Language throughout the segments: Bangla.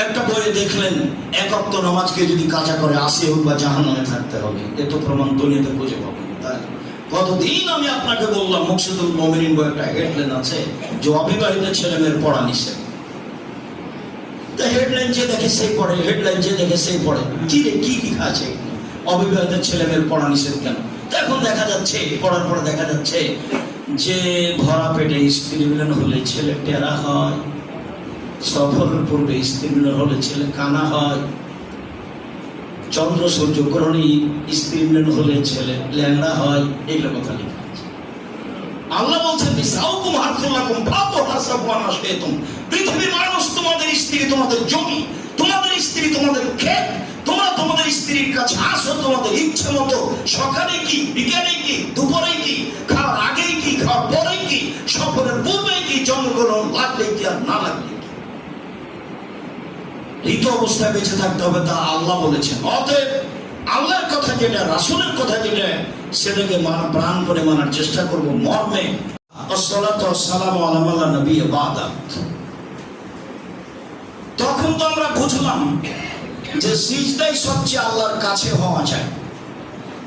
একটা বইয়ে দেখলেন এক ওয়াক্ত নামাজকে যদি কাজা করে 80 হোক বা জাহান্নামে থাকতে হবে। এত প্রমাণ দুনিয়াতে খুঁজে পাবেন। তাই কতদিন আমি আপনাকে বললাম মুকশিদুল মুমিনিন বই একটা হেডলাইন আছে যে অবিবাহিত ছেলে মেয়ের পড়া নিষেধ। হেডলাইন যে দেখে সেই পড়ে, হেডলাইন যে দেখে সেই পড়ে। কি রে কি লেখা আছে অবিবাহিত ছেলে মেয়ের পড়া নিষেধ কেন? এখন দেখা যাচ্ছে পড়ার পরে দেখা যাচ্ছে যে ভরা পেটে স্ত্রী মিলন হলে ছেলে টেরা হয়, সফরের পূর্বে স্ত্রী মিলন হলে ছেলে কানা হয়, চন্দ্র সূর্য গ্রহণে স্ত্রী মিলন হলে ছেলে ল্যাংড়া হয়। এগুলো কথা লেখা আছে। আল্লাহ বলছেন পৃথিবীর মানুষ তোমাদের স্ত্রী তোমাদের জমি, তোমাদের স্ত্রী তোমাদের ক্ষেত। তোমরা তোমাদের স্ত্রীর কাছে আসো তোমাদের ইচ্ছে মতো, সকালে কি, বিকেলে কি, দুপুরে কি, খাওয়ার আগেই কি, খাওয়ার পরেই কি, সফরের পূর্বে কি, জন্মগ্রহণ লাগলে কি আর না লাগলে কি। এই তো অবস্থায় বেঁচে থাকতে হবে, তা আল্লাহ বলেছেন। অতএব আল্লাহর কথা যেটা, রাসূলের কথা যেটা, সেটাকে প্রাণ করে মানার চেষ্টা করবো মর্মে। আসসালাতু ওয়াসসালামু আলা মান লা নবিয়্যা বা'দা। তখন তো আমরা বুঝলাম যে সিজদাই সবচেয়ে আল্লাহর কাছে হওয়া যায়।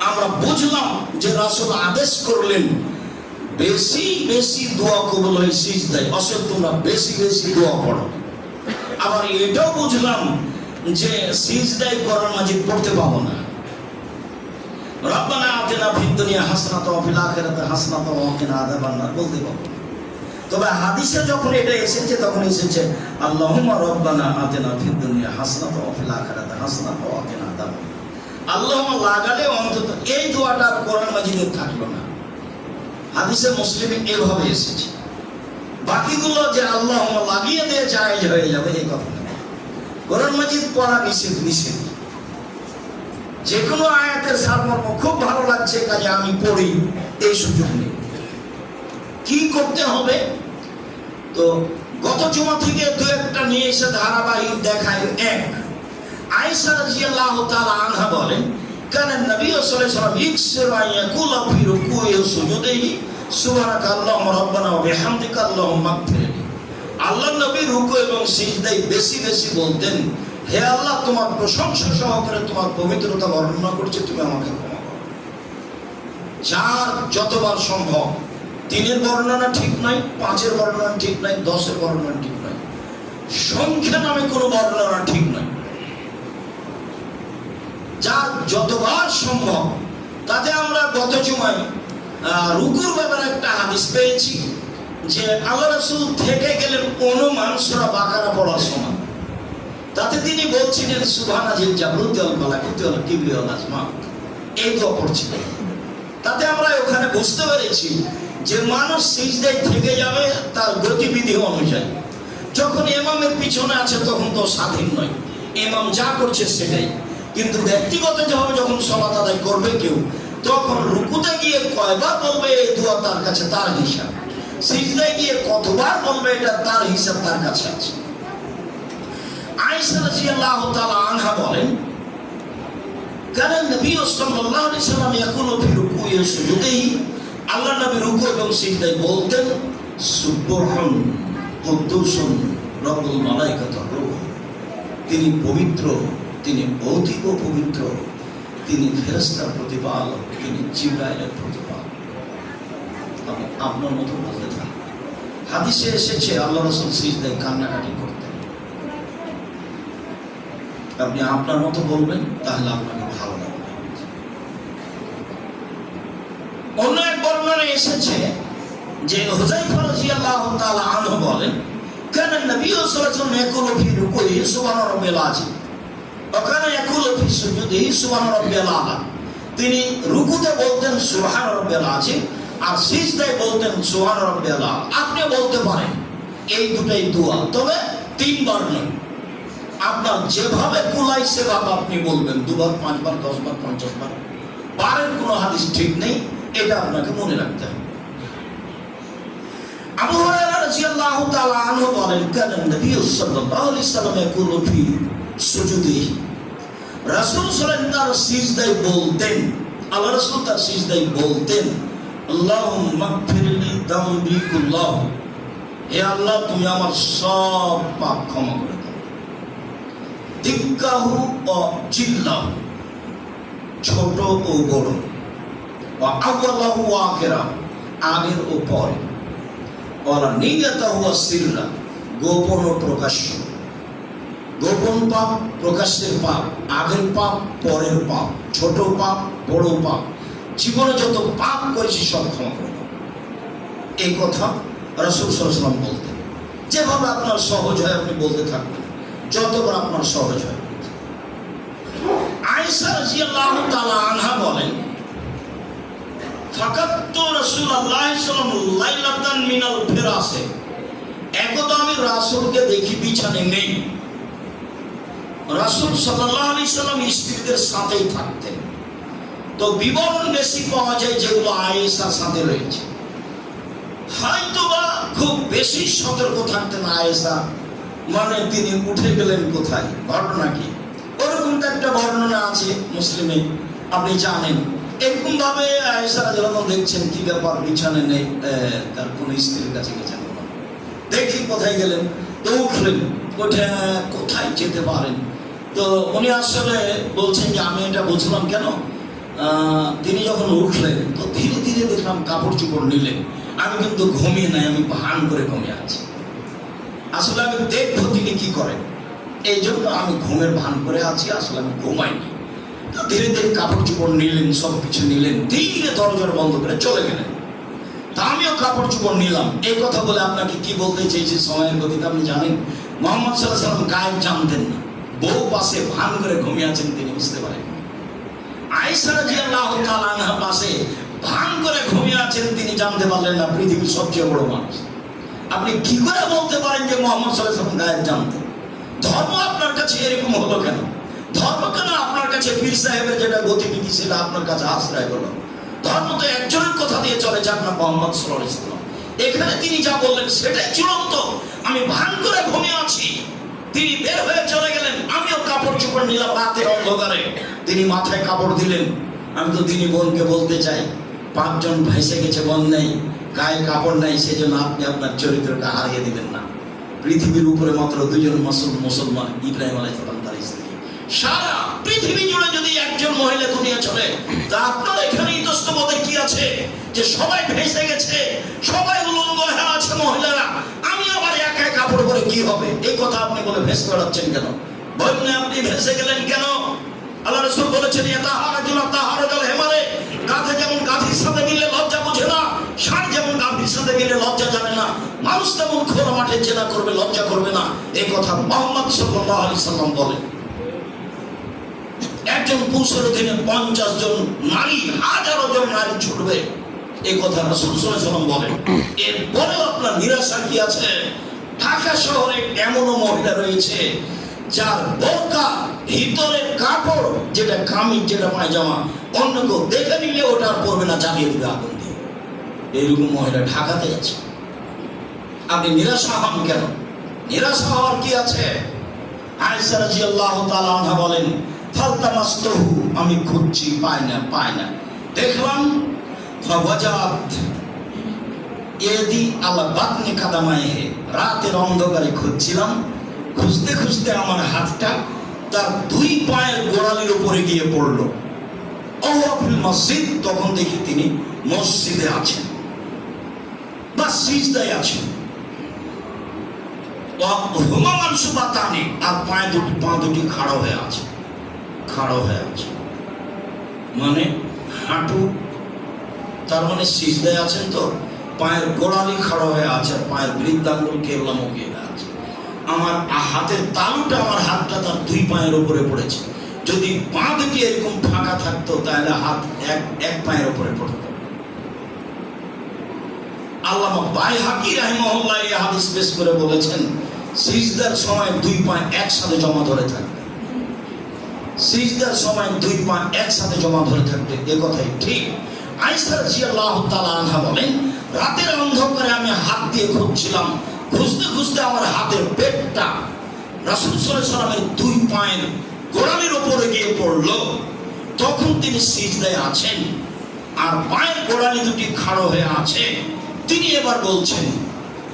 আমরা বুঝলাম যে রাসূল আদেশ করলেন বেশি বেশি দোয়া কবুল হয় সিজদায়, অসল তোমরা বেশি বেশি দোয়া পড়ো। আবার এটাও বুঝলাম যে সিজদায় কোরআন মাজিদ পড়তে পাবো না। রব্বানা আতিনা ফিদ দুনিয়া হাসানাতাও ওয়া ফিল আখিরাতি হাসানাতাও ওয়া কিনা আযাবান নার বলতে পাবো। তবে হাদিসে যখন এটা এসেছে তখন এসেছে আল্লাহুম্মা রব্বানা আতিনা ফিদ দুনিয়া হাসানাতাও ওয়া ফিল আখিরাতি হাসানাতাও ওয়া কিনা আযাবান নার। আল্লাহুম্মা লাগালে অন্তত এই দোয়াটা কোরআন মাজিদে থাকলো না। হাদিসে মুসলিমে এভাবে এসেছে। বাকিগুলো যে আল্লাহুম্মা লাগিয়ে দিয়ে জায়েজ হয়ে যাবে এই কথা না। কোরআন মাজিদ পড়া নিষেধ নিষেধ। যে কোনো আয়াতের সারমর্ম খুব ভালো লাগছে কাজে আমি পড়ি, এই সুযোগ নেই। কি করতে হবে? তো গত জুমা থেকে দু একটা নিয়ে এসে ধারাবাহিক দেখায়। এক, আয়েশা রাদিয়াল্লাহু তাআলা আনহা বলেন কানা নবী সাল্লাল্লাহু আলাইহি ওয়াসাল্লাম ইকসিরু ইয়াকুলু ফি রুকুই ওয়া সুজুদিহি সুবহানাকা আল্লাহুম্মা রাব্বানা ওয়া বিহামদিকা আল্লাহুম্মা ইগফিরলি। আল্লাহর নবী রুকু এবং সিজদায় বেশি বেশি বলতেন, হে আল্লাহ তোমার প্রশংসা সহকারে তোমার পবিত্রতা বর্ণনা করছে, তুমি আমাকে ক্ষমা করো। যার যতবার সম্ভব। 3-এর বর্ণনা ঠিক নাই, 5-এর বর্ণনা ঠিক নাই, 10-এর বর্ণনা ঠিক নাই, সংখ্যা নামে কোনো বর্ণনা ঠিক নাই। যার যতবার সম্ভব। তাতে আমরা গত জুমায় রুকুর ব্যাপারে একটা হাদিস পেয়েছি যে আল্লাহ রাসূল থেকে গেলেন অনুমান সূরা বাকারা পড়ার সময়। তাতে তিনি বলছিলেন সুবহানা জিল জাবরুতি ওয়াল মালাকুতি ওয়াল কিবরি ওয়াল আজমা, এই দোয়া পড়ছিলেন। তাতে আমরা ওখানে বুঝতে পেরেছি যে মানুষ সিজদায় থেকে যাবে তার গতিবিধি অনুযায়ী। যখন ইমামের পিছনে আছে তখন তো স্বাধীন নয়, ইমাম যা করছে সেটাই। কিন্তু ব্যক্তিগতভাবে যখন সালাত আদায় করবে কেউ, তখন রুকুতে গিয়ে কয়বার বলবে এই দোয়া তার কাছে তার হিসাব, সিজদায় গিয়ে কতবার বলবে এটা তার হিসাব তার কাছে আছে। আয়েশা রাদিয়াল্লাহু তাআলা আনহা বলেন কানা নবী সাল্লাল্লাহু আলাইহি ওয়াসাল্লাম ইয়াকুলু ফি রুকুই ওয়া সুজুদিহি, আল্লাহ নবী রুকু এবং সিজদায় বলতেন সুবহান কুদ্দুসুন রব্বুল মালাইকাতুর রূহ, তিনি পবিত্র, তিনি ভৌতিক পবিত্র, তিনি ফেরেশতার প্রতিপালক, তিনি জিবরাইলের প্রতিপালক। আপনার মতো বলতে থাকেন। হাদিসে এসেছে আল্লাহ রাসূল সিজদায় কান্নাকাটি করতেন। আপনি আপনার মতো বলবেন তাহলে আপনাকে ভালো লাগবে। অন্য এক বর্ণনায় এসেছে যে হুযায়ফা রাদিয়াল্লাহু তাআলা আনহু বলেন কানা নবী সাল্লাল্লাহু আলাইহি ওয়াসাল্লাম ইয়াকুলু ফি রুকুই সুবহান রাব্বিল আযীম ওয়া কানা ইয়াকুলু ফি সুজুদিহি সুবহান রাব্বিল আ'লা। তিনি রুকুতে বলতেন সুবহান রাব্বিল আযীম আর সিজদায় বলতেন সুবহান রাব্বিল আ'লা। আপনি বলতে পারেন এই দুটাই দোয়া, তবে 3 বার নয়। আপনার যেভাবে কুলাই সেভাবে আপনি বলবেন, 2 বার, 5 বার, 10 বার, 50 বার। বারের কোনো হাদিস ঠিক নেই, এটা আপনাকে মনে রাখতে হবে। আবু হুরায়রা রাদিয়াল্লাহু তাআলা আনহু বলেন কানা নবী সাল্লাল্লাহু আলাইহি ওয়াসাল্লাম ইয়াকুলু ফি সুজুদিহি, রাসূল সাল্লাল্লাহু আলাইহি ওয়াসাল্লাম সিজদায় বলতেন, আল্লাহ রাসূল তার সিজদায় বলতেন আল্লাহুম্মা ইগফিরলি যামবি কুল্লাহু, হে আল্লাহ তুমি আমার সব পাপ ক্ষমা করে দাও। দিক্কাহু ও জিল্লাহু, ছোট ও বড়, ওয়া আউয়ালাহু ওয়া আখিরাহু, আগের ও পরে, ওয়ালা নিয়াতাহু ওয়া সিররা, গোপন ও প্রকাশ্য। গোপন পাপ, প্রকাশ্যের পাপ, আগের পাপ, পরের পাপ, ছোট পাপ, বড় পাপ, জীবনে যত পাপ করেছি সব ক্ষমা করে দাও। এই কথা রাসূল সাল্লাল্লাহু আলাইহি ওয়াসাল্লাম বলতেন। যেভাবে আপনার সহজ হয় আপনি বলতে থাকবেন, যতবার আপনার সহজ হয়। আয়েশা রাদিয়াল্লাহু তাআলা আনহা বলেন, ফাকাততু রাসূলুল্লাহ সাল্লাল্লাহু আলাইহি ওয়াসাল্লাম লাইলাতান মিনাল ফিরাসে, একদা আমি রাসূলকে দেখি বিছানায় নেই। রাসূল সাল্লাল্লাহু আলাইহি ওয়াসাল্লাম স্ত্রীদের সাথেই থাকতেন। তো বিবরণ বেশি পাওয়া যায় যেগুলো আয়েশার সাথে রয়েছে। হয়তোবা খুব বেশি সতর্ক থাকতেন আয়েশা, মানে তিনি উঠে গেলেন কোথায়, ঘটনা কি, ওরকমটা একটা বর্ণনা আছে মুসলিমে, আপনি জানেন। এরকম ভাবে আয়েশা রাদিয়াল্লাহু আনহা দেখছেন কি ব্যাপার, বিছানে নেই, তার কোন স্ত্রীর কাছে গেছেন, দেখি কোথায় গেলেন। তো উঠলেন, উঠে কোথায় যেতে পারেন। তো উনি আসলে বলছেন যে আমি এটা বুঝলাম কেন, তিনি যখন উঠলেন তো ধীরে ধীরে দেখলাম কাপড় চোপড় নিলেন। আমি কিন্তু ঘুমিয়ে নাই, আমি ভান করে ঘুমিয়ে আছি। আসলে আমি দেখবো তিনি কি করেন, এই জন্য আমি ঘুমের ভান করে আছি, আসলে আমি ঘুমাইনি। তো ধীরে ধীরে কাপড় চোপড় নিলেন, সব কিছু নিলেন, ধীরে দরজার বন্ধ করে চলে গেলেন। তা আমিও কাপড় চোপড় নিলাম। এই কথা বলে আপনাকে কি বলতে চেয়েছি, সময়ের গতিতে আপনি জানেন মুহাম্মদ সাল্লাল্লাহু আলাইহি ওয়াসাল্লাম গায়েব জানতেন না। বউ পাশে ভান করে ঘুমিয়ে আছেন, তিনি বুঝতে পারেন। আয়েশা রাদিয়াল্লাহু তাআলা আনহা পাশে ভান করে ঘুমিয়ে আছেন, তিনি জানতে পারলেন না, পৃথিবীর সবচেয়ে বড় মানুষ। আপনি কি করে বলতে পারেন যে মুহাম্মদ সাল্লাল্লাহু আলাইহি ওয়াসাল্লাম গায়েব জানতেন? ধর্ম আপনার কাছে এরকম হলো কেন? ধর্ম কেন আপনার কাছে পীর সাহেবের যেটা গতিবিধি সেটা আপনার কাছে আশ্রয় হলো? ধর্ম তো একজনের কথা দিয়ে চলে, যার নাম মুহাম্মদ সাল্লাল্লাহু আলাইহি ওয়াসাল্লাম। এখানে তিনি যা বললেন সেটাই চূড়ান্ত। আমি ভান করে ঘুমিয়ে আছি, তিনি বের হয়ে চলে গেলেন। আমিও কাপড় চোপড় নিলাম রাতের অন্ধকারে, তিনি মাথায় কাপড় দিলেন। আমি তো তিনি বোনকে বলতে চাই, 5 জন ভাইসে গেছে, বোন নেই, গায়ে কাপড় নেই, সেজন্য আপনি আপনার চরিত্রটা হারিয়ে দিবেন না। পৃথিবীর উপরে মাত্র 2 জন মুসলমান, ইব্রাহিম আলাইহিস সালাম তার স্ত্রী। সারা পৃথিবী জুড়ে যদি একজন মহিলা দুনিয়া চলে, তা আপনার এখানে ইতস্তবোধের কি আছে যে সবাই ভেসে গেছে, সবাই উলঙ্গ হয়ে আছে মহিলারা, আমি আবার একা কাপড় পরে কি হবে? এই কথা আপনি বলে ভেসে বেড়াচ্ছেন কেন? বললেন আপনি ভেসে গেলেন কেন? আল্লাহ রাসূল বলেছেন, ইয়াতাহারাজুনা তাহারাজাল হিমারে, গাধা যেমন গাধীর সাথে মিলে লজ্জা বোঝে না, ষাঁড় যেমন গাভীর সাথে মিলে লজ্জা জানে না, মানুষ তেমন খোলা মাঠে জেনা করবে, লজ্জা করবে না। এই কথা মুহাম্মদ সাল্লাল্লাহু আলাইহি সাল্লাম বলেন। একজন পুরুষের অধীনে 50 জন নারী, হাজারো জন নারী ছুটবে, এই কথা রাসূল সাল্লাল্লাহু আলাইহি সাল্লাম বলেন। এরপরেও আপনার নিরাশা কি আছে? ঢাকা শহরে এমনও মহিলা রয়েছে যার বোরকা, ভিতরের কাপড়, যেটা কামিজ, যেটা পায়জামা, অন্য কেউ দেখে নিলে ওটা আর পরবে না, জ্বালিয়ে দিবে আগুন দিয়ে। এইরকম মহিলা ঢাকাতে আছে। আপনি নিরাশা হন কেন? নিরাশা হওয়ার কি আছে? আয়েশা রাদিয়াল্লাহু তাআলা আনহা বলেন, ফালতামাসতুহু, আমি খুঁজছি, পাই না। দেখলাম ফাওয়াজাত ইয়াদি আলা বাতনি কাদামাইহি, রাতের অন্ধকারে খুঁজছিলাম, খুঁজতে খুঁজতে আমার হাতটা তার 2 পায়ের গোড়ালির উপরে গিয়ে পড়লো। ওয়াফিল মসজিদ, তখন দেখি তিনি মসজিদে আছেন বা সিজদায় আছেন। হুমা মানসুবাতানি, আর পা দুটি খাড়া হয়ে আছে। মানে হাঁটু, তার মানে সিজদায় আছেন, তো পায়ের গোড়ালি খাড়া হয়ে আছে, পায়ের বৃদ্ধাঙ্গুল কেবলামুখী হয়ে আছে। আমার হাতের তালুটা, আমার হাতটা তার 2 পায়ের উপরে পড়েছে। যদি পা দুটি এরকম ফাঁকা থাকতো তাহলে হাত এক পায়ের উপরে পড়তো। আল্লামা বাইহাকি রাহিমাহুল্লাহ এই হাদিস পেশ করে বলেছেন, সিজদার সময় 2 পা একসাথে জমা ধরে থাকবে। সিজদার সময় 2 পা একসাথে জমা ধরে থাকবে, এ কথাই ঠিক। আয়েশা রাদিয়াল্লাহু তাআলা আনহা বলেন, রাতের অন্ধকারে আমি হাত দিয়ে খুঁজছিলাম, খুঁজতে খুঁজতে আমার হাতের পেটটা রাসূল সাল্লাল্লাহু আলাইহি ওয়াসাল্লামের 2 পায়ের গোড়ালির উপরে গিয়ে পড়লো। তখন তিনি সিজদায় আছেন, আর পায়ের গোড়ালি দুটি খাড়া হয়ে আছে। তিনি এবার বলছেন,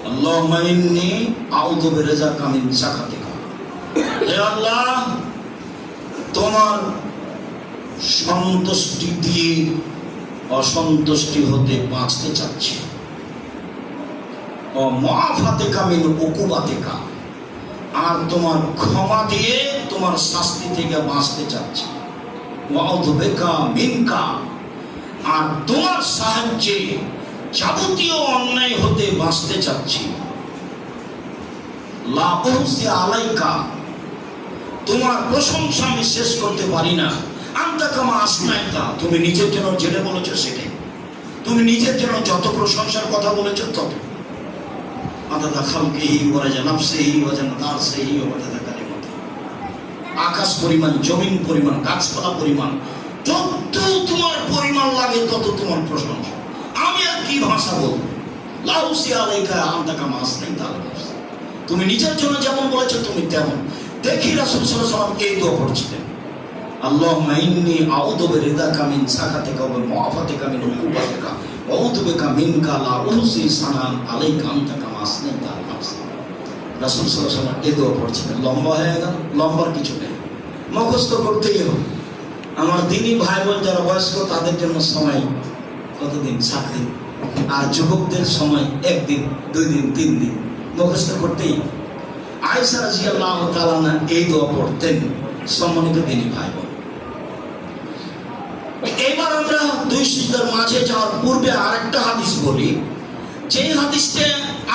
আল্লাহুম্মা ইন্নী আউযু বিরিজাকা মিন সাখাতিকা, হে আল্লাহ, তোমার সন্তুষ্টি দিয়ে অসন্তুষ্টি হতে বাঁচতে চাচ্ছি। ও মুআফাতিকা মিন উকুবাতিকা, আর তোমার ক্ষমা দিয়ে তোমার শাস্তি থেকে বাঁচতে চাচ্ছি। ওয়াউযু বিকা মিনকা, আর তোমার সাহায্যে যাবতীয় অন্যায় হতে বাঁচতে চাচ্ছি। লা উহসি আলাইকা, তোমার প্রশংসা আমি শেষ করতে পারি না। আনতা কামা আসনাইতা, তুমি নিজের জন্য যেটা বলেছো সেটাই। তুমি নিজের জন্য যত প্রশংসার কথা বলেছো তত। আদাদা খালকিহি ওয়া রাজা নাফসিহি ওয়া জান্নাত আরশিহি ওয়া বাদাদা কালিমাতি, আকাশ পরিমাণ, জমিন পরিমাণ, গাছপালা পরিমাণ, যত তোমার পরিমাণ লাগে তত তোমার প্রশংসা। আমি আর কি ভাষা বলবো? লা উহসি আলাইকা আনতা কামা আসনাইতা। তুমি নিজের জন্য যেমন বলেছো তুমি তেমন। দেখি রাসূল সাল্লাল্লাহু আলাইহি ওয়াসাল্লাম এই দোয়া পড়ছিলেন, আল্লাহুম্মা ইন্নী আউযু বিরিদাকা মিন সাখাতিকা ওয়া মুআফাতিকা মিন উকুবাতিকা ওয়া আউযু বিকা মিনকা লা উহসি সানান আলাইকা আনতা কামা আসনাইতা আলা নাফসি। রাসূল সাল্লাল্লাহু আলাইহি ওয়াসাল্লাম এই দোয়া পড়ছিলেন। লম্বা হয়ে গেল, লম্বার কিছু নেই, মুখস্থ করতেই হবে। আমার দিনী ভাই বোন যারা বয়স্ক তাদের জন্য সময় কতদিন? 7 দিন। আর যুবকদের সময় 1 দিন, 2 দিন, 3 দিন, মুখস্থ করতেই। আয়েশা রাদিয়াল্লাহু তাআলা আনহা এই দোয়া পড়তেন। সম্মানিত দিনী ভাই বোন, এবার আমরা দুই সিজদার মাঝে যাওয়ার পূর্বে আরেকটা হাদিস বলি, যে হাদিসটা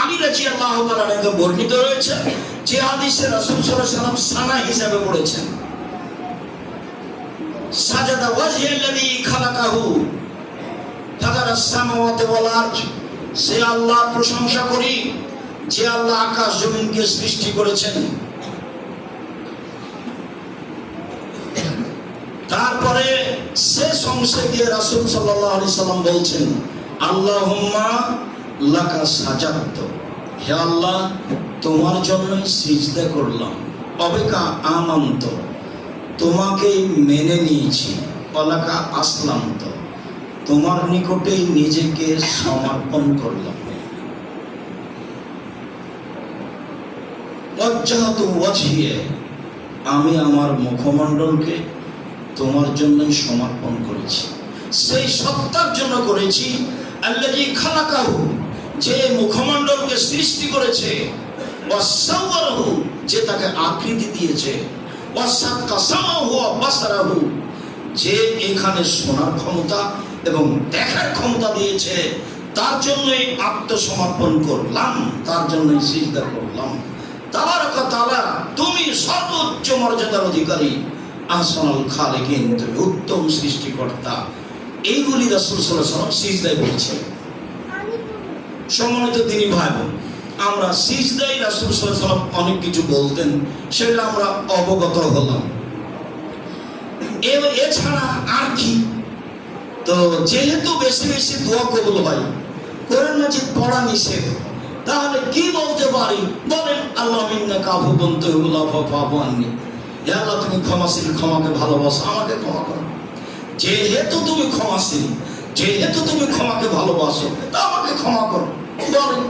আলী রাদিয়াল্লাহু তাআলা থেকে বর্ণিত রয়েছে, যে হাদিসে রাসূল সাল্লাল্লাহু আলাইহি ওয়াসাল্লাম সানা হিসাবে পড়েছেন, সাজাদা ওয়াজহিল্লাযী খালাকাহু ফাতারাস সামাওয়াতি ওয়াল আরদ, সে আল্লাহর প্রশংসা করি যে আল্লাহ আকাশ জমিনকে সৃষ্টি করেছেন। তারপরে শেষ অংশে গিয়ে রাসূল সাল্লাল্লাহু আলাইহি সাল্লাম বলছেন, আল্লাহুম্মা লাকা সাজাদতু, হে আল্লাহ তোমার জন্যই সিজদা করলাম। অবিকা আমান্ত, তোমাকেই মেনে নিয়েছি। ওয়ালাকা আসলামতু, তোমার নিকটেই নিজেকে সমর্পণ করলাম। ওয়াজ্জাহতু ওয়াজহিয়া, আমি আমার মুখমণ্ডলকে তোমার জন্যই সমর্পণ করেছি। সেই সত্তার জন্য করেছি, আল্লাযী খালাকাহু, যে মুখমণ্ডলকে সৃষ্টি করেছে, ওয়াসাওয়ারাহু, যে তাকে আকৃতি দিয়েছে, ওয়াসাক্কা সামাহু ওয়া বাসারাহু, যে এখানে শোনার ক্ষমতা এবং দেখার ক্ষমতা দিয়েছে, তার জন্যই আত্মসমর্পণ করলাম, তার জন্যই সিজদা করলাম। তাবারাকা তাআলা, তুমি সর্বোচ্চ মর্যাদার অধিকারী, আহসানুল খালিকিন, তুমি উত্তম সৃষ্টিকর্তা। এইগুলি রাসূল সাল্লাল্লাহু আলাইহি ওয়াসাল্লাম সিজদায় বলছেন। সম্মানিত দিনী ভাই বোন, আমরা সিজদায় রাসূল সাল্লাল্লাহু আলাইহি ওয়াসাল্লাম অনেক কিছু বলতেন, সেটা আমরা অবগত হলাম। এছাড়া আর কি? তো যেহেতু বেশি বেশি দোয়া কবুল হয়, কোরআন মাজিদ পড়া নিষেধ, তাহলে কি বলতে পারি? বলেন, আল্লাহুম্মা ইন্নাকা আফুউন তুহিব্বুল আফওয়া ফা'ফু আন্নী, হে আল্লাহ তুমি ক্ষমাশীল, ক্ষমাকে ভালোবাসো, আমাকে ক্ষমা করো। যেহেতু তুমি ক্ষমাশীল, যেহেতু তুমি ক্ষমাকে ভালোবাসো, তা আমাকে ক্ষমা করো। বলেন,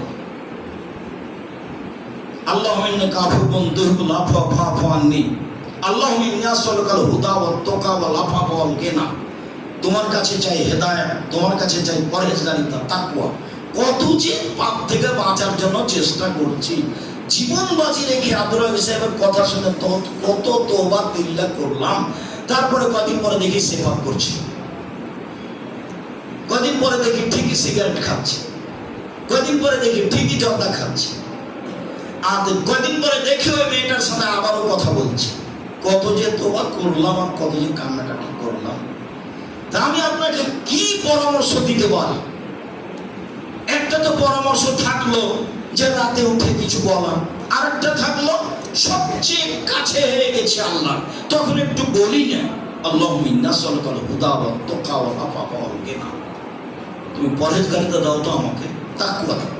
আল্লাহুম্মা ইন্নাকা আফুউন তুহিব্বুল আফওয়া ফা'ফু আন্নী, আল্লাহুম্মা ইন্নী আসআলুকাল হুদা ওয়াত তাকা ওয়াল আফাফা ওয়াল গিনা। তোমার কাছে চাই হেদায়েত, তোমার কাছে চাই পরহেজগারিতা, তাকওয়া। কত যে পাপ থেকে বাঁচার জন্য চেষ্টা করছি, জীবন বাজি রেখে আদর সাহেবের কথা শুনে কত তওবা তিল্লা করলাম, তারপরে কদিন পরে দেখি সে পাপ করছি, কদিন পরে দেখি ঠিকই সিগারেট খাচ্ছি, কদিন পরে দেখি ঠিকই জর্দা খাচ্ছি, আর কদিন পরে দেখি ওই মেয়েটার সাথে আবারও কথা বলছি। কত যে তওবা করলাম আর কত যে কান্নাকাটি করলাম। তা আমি আপনাকে কি পরামর্শ দিতে পারি? একটা তো পরামর্শ থাকলো যে রাতে উঠে কিছু বলা, আর একটা থাকলো সবচেয়ে কাছে হয়ে গেছে আল্লাহ, তখন একটু বলি না, আল্লাহুম্মা ইন্নী আসআলুকাল হুদা ওয়াত তাকা ওয়াল আফাফা ওয়াল গিনা। তুমি পরহেজগারিতা দাও তো আমাকে, তাকওয়া দাও,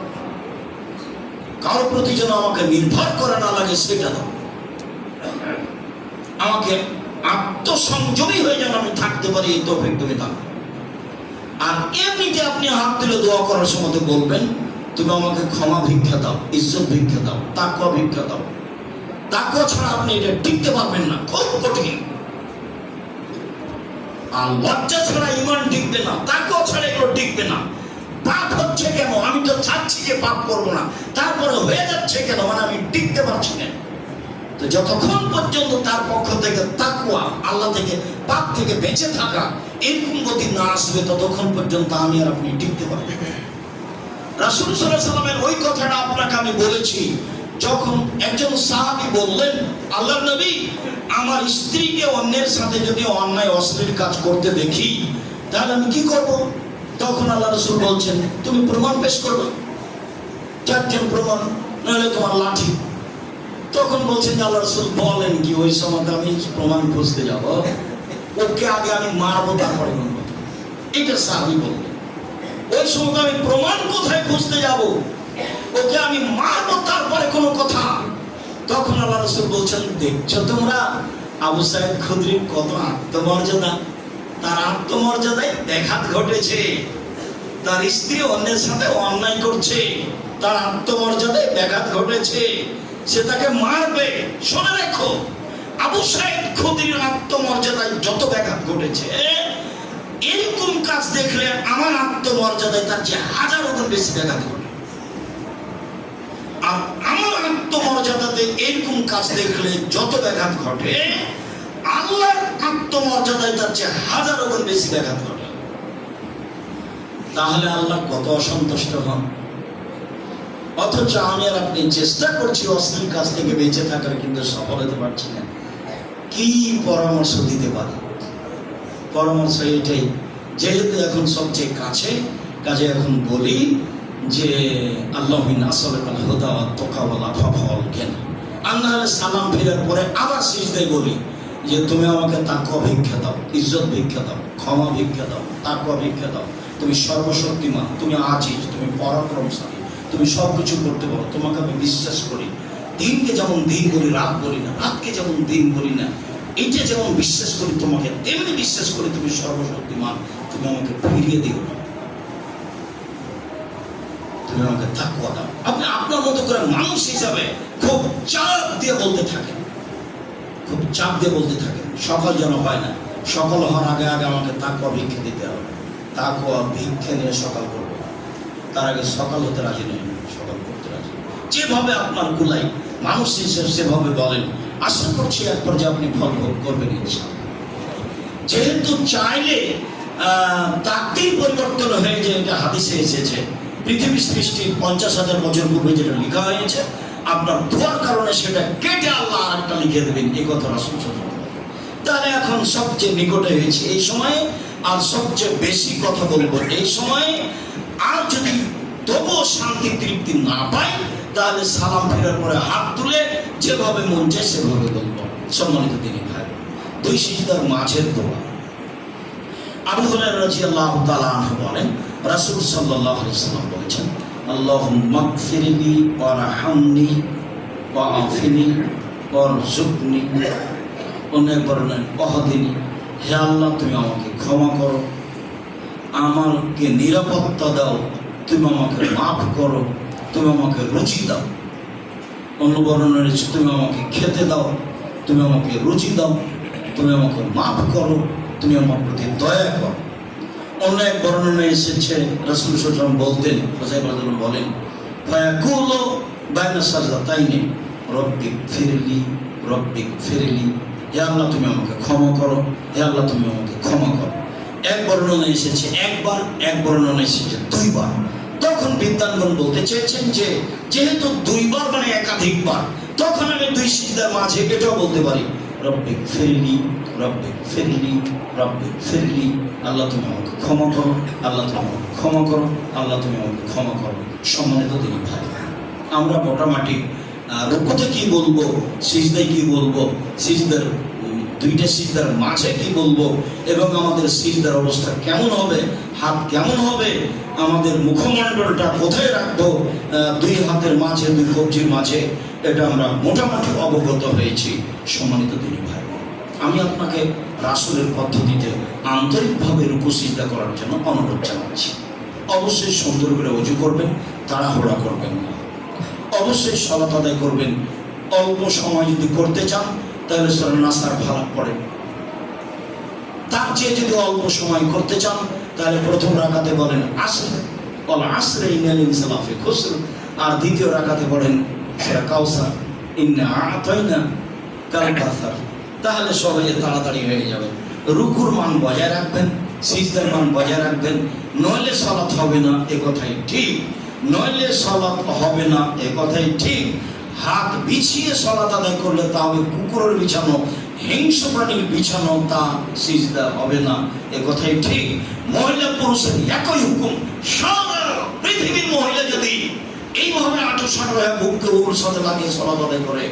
কারোর প্রতি যেন আমাকে নির্ভর করা না লাগে সেটা দাও, আমাকে আত্মসংযমী হয়ে যেন আমি থাকতে পারি, এই তৌফিক তুমি দাও। আর এমনিতে আপনি হাত তুলে দোয়া করার সময় বলবেন, তুমি আমাকে ক্ষমা ভিক্ষা দাও, ইজ্জত ভিক্ষা দাও, তাকওয়া ভিক্ষা দাও। তাকওয়া ছাড়া আপনি এটা টিকতে পারবেন না, খুব কঠিন। আর লজ্জা ছাড়া ইমান টিকবে না, তাকওয়া ছাড়া এগুলো টিকবে না। পাপ হচ্ছে কেন? আমি তো চাচ্ছি যে পাপ করবো না, তারপরে হয়ে যাচ্ছে কেন? মানে আমি টিকতে পারছি না। তো যতক্ষণ পর্যন্ত তার পক্ষ থেকে তাকওয়া, আল্লাহ থেকে, পাপ থেকে বেঁচে থাকা এরকম গতি না আসবে, ততক্ষণ পর্যন্ত আমি আর আপনি টিকতে পারবো। রাসূল সাল্লাল্লাহু আলাইহি ওয়াসাল্লামের ওই কথাটা আপনাকে আমি বলেছি, যখন একজন সাহাবী বললেন, আল্লাহর নবী, আমার স্ত্রীকে অন্যের সাথে যদি অন্যায় অশ্লীল কাজ করতে দেখি তাহলে আমি কি করব? তখন আল্লাহ রাসূল বলছেন, তুমি প্রমাণ পেশ করবে, চারজন প্রমাণ, নইলে তোমার লাঠি। তখন বলছেন যে আল্লাহ রাসূল বলেন কি? ওই সময় আমি প্রমাণ খুঁজতে যাব, ওকে আগে আমি মারবো তারপরে বলবো। এটা সাহাবী বললেন, ওই সময় আমি প্রমাণ কোথায় খুঁজতে যাব? ওকে আমি মারবো তারপরে কোনো কথা? তখন আল্লাহ রাসূল বলছেন, দেখছো তোমরা আবু সাঈদ খুদরির কত আত্মমর্যাদা, তার আত্মমর্যাদায় ব্যাঘাত ঘটেছে। তার স্ত্রী অন্যের সাথে অন্যায় করছে, তার আত্মমর্যাদায় ব্যাঘাত ঘটেছে, সে তাকে মারবে। শুনে রেখো, আবু সাঈদ খুদরির আত্মমর্যাদায় যত ব্যাঘাত ঘটেছে, এরকম কাজ দেখলে আমার আত্মমর্যাদায় তার চেয়ে হাজারো গুণ বেশি ব্যাঘাত ঘটে। আর আমার আত্মমর্যাদাতে এরকম কাজ দেখলে যত ব্যাঘাত ঘটে, আল্লাহর আত্মমর্যাদায় তার চেয়ে হাজারো গুণ বেশি ব্যাঘাত ঘটে। তাহলে আল্লাহ কত অসন্তুষ্ট হন। অথচ আমি আর আপনি চেষ্টা করছি অশ্লীল কাজ থেকে বেঁচে থাকার, কিন্তু সফল হতে পারছি না। কি পরামর্শ দিতে পারি? পরামর্শ এটাই, যেহেতু এখন সবচেয়ে কাছে, কাজে এখন বলি যে আল্লাহুম্মা আসআলুকাল হুদা ওয়াত তাকা ওয়াল আফাফা ওয়াল গিনা। আল্লাহ সালাম ফেরার পরে আবার সিজদায় বলি যে তুমি আমাকে তাকওয়া ভিক্ষা দাও, ইজ্জত ভিক্ষা দাও, ক্ষমা ভিক্ষা দাও, তাকওয়া ভিক্ষা দাও। তুমি সর্বশক্তিমান, তুমি আজিজ, তুমি পরাক্রমশালী, তুমি সবকিছু করতে পারো, তোমাকে আমি বিশ্বাস করি। দিনকে যেমন দিন বলি, রাত বলি না, রাতকে যেমন দিন বলি না, এইটা যেমন বিশ্বাস করি তোমাকে, তেমনি বিশ্বাস করি তুমি সর্বশক্তিমান। তুমি আমাকে ফিরিয়ে দিও না, তুমি আমাকে তাকওয়া দাও। আপনি আপনার মতো করে মানুষ হিসাবে খুব চাপ দিয়ে বলতে থাকেন, খুব চাপ দিয়ে বলতে থাকেন। সকাল যেন হয় না, সকাল হওয়ার আগে আগে আমাকে তাকওয়া ভিক্ষা দিতে হবে। তাকওয়া ভিক্ষা নিয়ে সকাল করবো, তার আগে সকাল হতে রাজি নয়, সকাল করতে রাজি। যেভাবে আপনার কুলাই মানুষ হিসেবে সেভাবে বলেন, আশা করছি এক পর্যায়ে আপনি ফল ভোগ করবেন ইনশাআল্লাহ। যেহেতু চাইলে তাকদীর পরিবর্তন হয়ে যায়, এটা হাদিসে এসেছে। পৃথিবীর সৃষ্টি 50,000 বছর পূর্বে যেটা লেখা হয়েছে, আপনার দোয়ার কারণে সেটা কেটে আল্লাহ আরেকটা লিখে দেবেন, এই কথা রাসূল সাল্লাল্লাহু আলাইহি ওয়াসাল্লাম। তাহলে এখন সবচেয়ে নিকটে হয়েছে এই সময়ে, আর সবচেয়ে বেশি কথা বলবো এই সময়ে। আর যদি তবুও শান্তি তৃপ্তি না পাই, তাহলে সালাম ফেরার পরে হাত তুলে যেভাবে মন চায় সেভাবে বলবো। সম্মানিত দিনী ভাই, দুই সিজদার মাঝের দোয়া। আবু হুরায়রা রাদিয়াল্লাহু তাআলা আনহু বলেন, রাসূল সাল্লাল্লাহু আলাইহি ওয়াসাল্লাম বলেছেন, আল্লাহুম্মা গফিরলি ওয়ারহামনি ওয়াআফিনি ওয়ারযুকনি। অনেক বর্ণনা ওয়াহদিনি, হে আল্লাহ তুমি আমাকে ক্ষমা করো, আমাকে নিরাপত্তা দাও, তুমি আমাকে মাফ করো, তুমি আমাকে রুচি দাও। অন্য বর্ণনা রয়েছে, তুমি আমাকে খেতে দাও, তুমি আমাকে রুচি দাও, তুমি আমাকে মাফ করো, তুমি আমার প্রতি দয়া করো। অন্য এক বর্ণনা এসেছে, রাসূল সাল্লাল্লাহু আলাইহি ওয়াসাল্লাম বলতেন, হুযায়ফা রাদিয়াল্লাহু আনহু বলেন, ফায়াকুলু বাইনা সাজদাতাইনি রব্বিক ফিরলি রব্বিক ফিরলি, হে আল্লাহ তুমি আমাকে ক্ষমা করো, হে আল্লাহ তুমি আমাকে ক্ষমা করো। এক বর্ণনা এসেছে একবার, এক বর্ণনা এসেছে দুইবার। তখন বিদ্বানগণ বলতে চেয়েছেন যে যেহেতু দুইবার মানে একাধিকবার, তখন আমি দুই সিজদার মাঝে এটাও বলতে পারি, রব্বিক ফিরলি রব্বিক ফিরলি রব্বিক ফিরলি, আল্লাহ তুমি আমাকে ক্ষমা করো, আল্লাহ তুমি আমাকে ক্ষমা করো, আল্লাহ তুমি আমাকে ক্ষমা করো। সম্মানিত দিনী ভাই, আমরা মোটামুটি রুকুতে কি বলবো, সিজদায় কি বলবো, সিজদার দুইটা সিজদার মাঝে কি বলবো, এবং আমাদের সিজদার অবস্থা কেমন হবে, হাত কেমন হবে, আমাদের মুখমণ্ডলটা কোথায় রাখবো, দুই হাতের মাঝে, দুই কবজির মাঝে, এটা আমরা মোটামুটি অবগত হয়েছি। সম্মানিত দিনী ভাই, আমি আপনাকে রাসূলের পদ্ধতিতে আন্তরিকভাবে রুকু সিজদা করার জন্য অনুরোধ জানাচ্ছি। অবশ্যই সুন্দর করে ওযু করবেন, তাড়াহুড়া করবেন না। অবশ্যই সালাত আদায় করবেন। অল্প সময় যদি করতে চান তাহলে সূরা নাসার ফালাক পড়েন, তার চেয়ে যদি অল্প সময় করতে চান তাহলে প্রথম রাকাতে বলেন আসর, ওয়াল আসরি ইন্নাল ইনসানা লাফি খুসর, আর দ্বিতীয় রাকাতে পড়েন সূরা কাউসার, ইন্না আ'তাইনা কাল কাউসার। তাহলে সবাই তাড়াতাড়ি হয়ে যাবে। রুকুর মান বজায় রাখবেন, সিজদার মান বজায় রাখবেন, নইলে সালাত হবে না এ কথাই ঠিক, নইলে সালাত হবে না এ কথাই ঠিক। হাত বিছিয়ে সালাত আদায় করলে তা হবে কুকুরের বিছানো, হিংস্র প্রাণীর বিছানো, তা সিজদা হবে না এ কথাই ঠিক। মহিলা পুরুষের একই হুকুম। সারা পৃথিবীর মহিলা যদি এইভাবে আঁটো-সাঁটো হয়ে বুককে বুকের সাথে লাগিয়ে সালাত আদায় করে,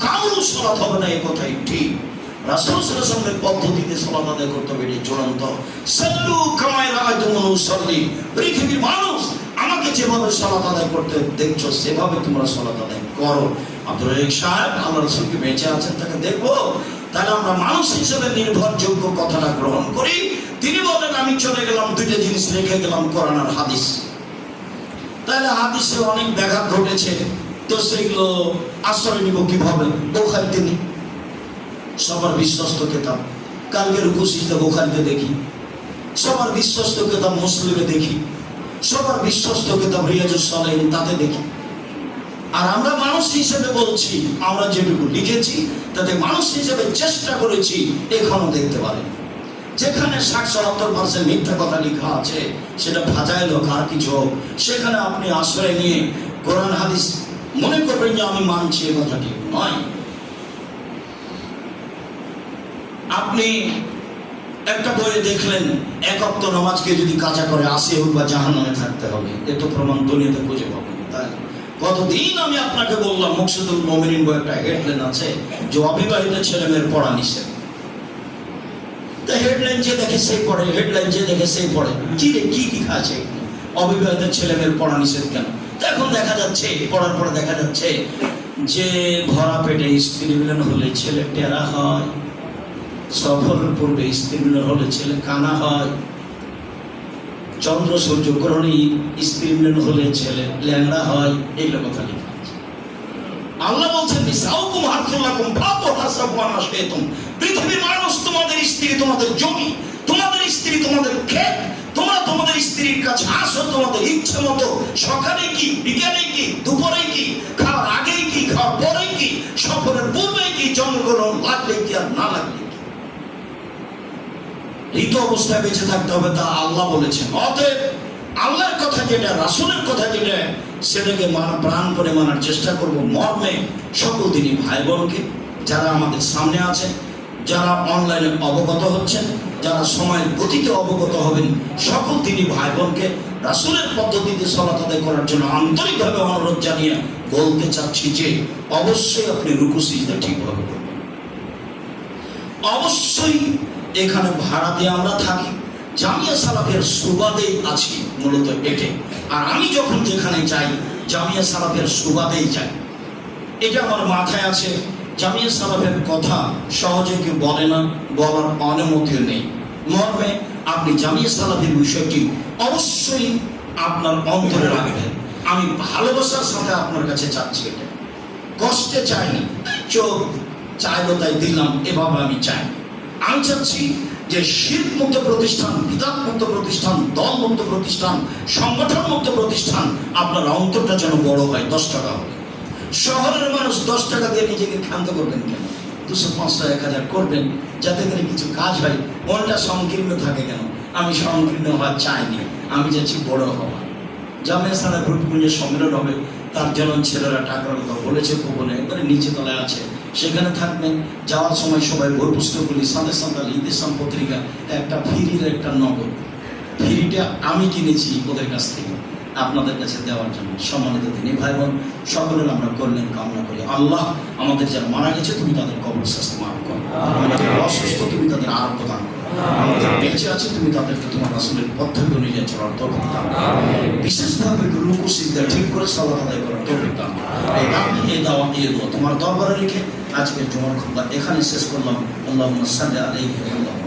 কারোর সালাত হবে না এ কথাই ঠিক। রাসূল সাল্লাল্লাহু আলাইহি ওয়াসাল্লামের পদ্ধতিতে সালাত আদায় করতে হবে, এটি চূড়ান্ত। সাল্লু কামা রাআইতুমুনি উসাল্লি, পৃথিবীর মানুষ আমাকে যেভাবে সালাত আদায় করতে দেখছো সেভাবে তোমরা সালাত আদায় করো। আব্দুল রাজ্জাক সাহেব আল্লাহ রাসূলকে বেঁচে আছেন, তাকে দেখবো, তাহলে আমরা মানুষ হিসেবে নির্ভরযোগ্য কথাটা গ্রহণ করি। তিনি বলেন আমি চলে গেলাম, দুইটা জিনিস রেখে গেলাম, কোরআন আর হাদিস। তাহলে হাদিসে অনেক ব্যাঘাত ঘটেছে, তো সেগুলো আশ্রয় নিব কিভাবে? বুখারীতে নিই, সবার বিশ্বস্ত কিতাব। কালকের উপস্থিত বুখারীতে দেখি, সবার বিশ্বস্ত কিতাব মুসলিমে দেখি, সবার বিশ্বস্ত কিতাব রিয়াজুস সালিহিন তাতে দেখি। আর আমরা মানুষ হিসেবে বলছি, আমরা যেটুকু লিখেছি তাতে মানুষ হিসেবে চেষ্টা করেছি, এখনো দেখতে পারেন যেখানে 60-70% মিথ্যা কথা লেখা আছে, সেটা ফাজাইল হোক আর কিছু হোক, সেখানে আপনি আশ্রয় নিয়ে কোরআন হাদিস মনে করবেন যে আমি মানছি, এ কথাটি নয়। আপনি একটা বইয়ে দেখলেন এক ওয়াক্ত নামাজকে যদি কাজা করে 80 হোক বা জাহান্নামে থাকতে হবে, এ তো প্রমাণ দুনিয়াতে খুঁজে পাবেন। তাই কতদিন আমি আপনাকে বললাম মুকসিদুল মুমিনিন বই একটা হেডলাইন আছে যে অবিবাহিত ছেলেমেয়ের পড়া নিষেধ। হেডলাইন যে দেখে সেই পড়ে, হেডলাইন যে দেখে সেই পড়ে। কি রে, কি কি আছে অবিবাহিত ছেলেমেয়ের পড়া নিষেধ কেন? এখন দেখা যাচ্ছে, পড়ার পরে দেখা যাচ্ছে যে ভরা পেটে স্ত্রী মিলন হলে ছেলে টেরা হয়, সফরের পূর্বে স্ত্রী মিলন হলে ছেলে কানা হয়, চন্দ্র সূর্য গ্রহণে স্ত্রী মিলন হলে ছেলে ল্যাংড়া হয়। এইগুলো কথা লেখা আছে। আল্লাহ বলছেন নিসাউকুম হারসুল লাকুম ফাতু হাসাবু মা শাইতুম, পৃথিবীর মানুষ তোমাদের স্ত্রী তোমাদের জমি, তোমাদের স্ত্রী তোমাদের ক্ষেত, তোমরা তোমাদের স্ত্রীর কাছে আসো তোমাদের ইচ্ছে মতো। সকালে কি, বিকেলে কি, দুপুরে কি, খাওয়ার আগেই কি, খাওয়ার পরে কি, সফরের পূর্বে কি, জন্মগ্রহণ লাগলে কি আর না লাগলে কি, ঋত অবস্থায় বেঁচে থাকতে হবে, তা আল্লাহ বলেছেন। অতএব আল্লাহর কথা যেটা, রাসূলের কথা যেটা, সেটাকে প্রাণ করে মানার চেষ্টা করব। মর্মে সকল দিনই ভাই বোনকে, যারা আমাদের সামনে আছেন, যারা অনলাইনে অবগত হচ্ছেন, যারা সময়ের গতিতে অবগত হবেন, সকল দিনই ভাই বোনকে রাসূলের পদ্ধতিতে সালাত আদায় করার জন্য আন্তরিকভাবে অনুরোধ জানিয়ে বলতে চাচ্ছি যে অবশ্যই আপনি রুকু সিজদা ঠিকভাবে করবেন। অবশ্যই এখানে ভাড়া দিয়ে আমরা থাকি, জামিয়া সালাফের সুবাদেই আছি মূলত এটে। আর আমি যখন যেখানে যাই জামিয়া সালাফের সুবাদেই যাই, এটা আমার মাথায় আছে। জামিয়া সালাফের কথা সহজে কেউ বলে না, বলার অনুমতিও নেই। মর্মে আপনি জামিয়া সালাফের বিষয়টি অবশ্যই আপনার অন্তরে রাখবেন। আমি ভালোবাসার সাথে আপনার কাছে চাচ্ছি, এটা কষ্টে চাইনি, চোখ চাইলো তাই দিলাম, এভাবে আমি চাই। আমি চাচ্ছি যে শিরক মুক্ত প্রতিষ্ঠান, বিদআত মুক্ত প্রতিষ্ঠান, দল মুক্ত প্রতিষ্ঠান, সংগঠন মুক্ত প্রতিষ্ঠান, আপনার অন্তরটা যেন বড় হয়। 10 টাকা হবে। শহরের মানুষ 10 টাকা দিয়ে নিজেকে ক্ষান্ত করবেন কেন? 200, 500, 1000 করবেন যাতে করে কিছু কাজ হয়, মনটা সংকীর্ণ থাকে কেন? আমি সংকীর্ণ হওয়া চাইনি, আমি চাচ্ছি বড় হওয়া। জামিয়া সালাফ গ্রুপগুলোর সম্মেলন হবে, তার জন্য ছেলেরা টাকার কথা বলেছে, গোপনে একবারে নিচে তলায় আছে, সেখানে থাকবেন। যাওয়ার সময় সবাই বই পুস্তকগুলি সাথে সাথে ইতিসাম পত্রিকা, একটা ফ্রির একটা নগদ, ফ্রিটা আমি কিনেছি ওদের কাছ থেকে আপনাদের কাছে দেওয়ার জন্য। সম্মানিত দিনী ভাই বোন, সকলের আমরা কল্যাণ কামনা করি। আল্লাহ আমাদের যারা মারা গেছে তুমি তাদের কবর শাস্তি মাফ করো, আমাদের অসুস্থ তুমি তাদের আরোগ্য দান করো, আমাদের বেঁচে আছে তুমি তাদেরকে তোমার রাসূলের পদ্ধতি অনুযায়ী চলার তৌফিক দান করো, বিশেষভাবে রুকু সিজদা ঠিক করে সালাত আদায় করার তৌফিক দান করো। এই দাওয়াত দিয়ে তোমার দরবারে রেখে আজকের জুমার খুতবা এখানে শেষ করলাম। আল্লাহুম্মা সাল্লি আলাইহি ওয়া সাল্লাম।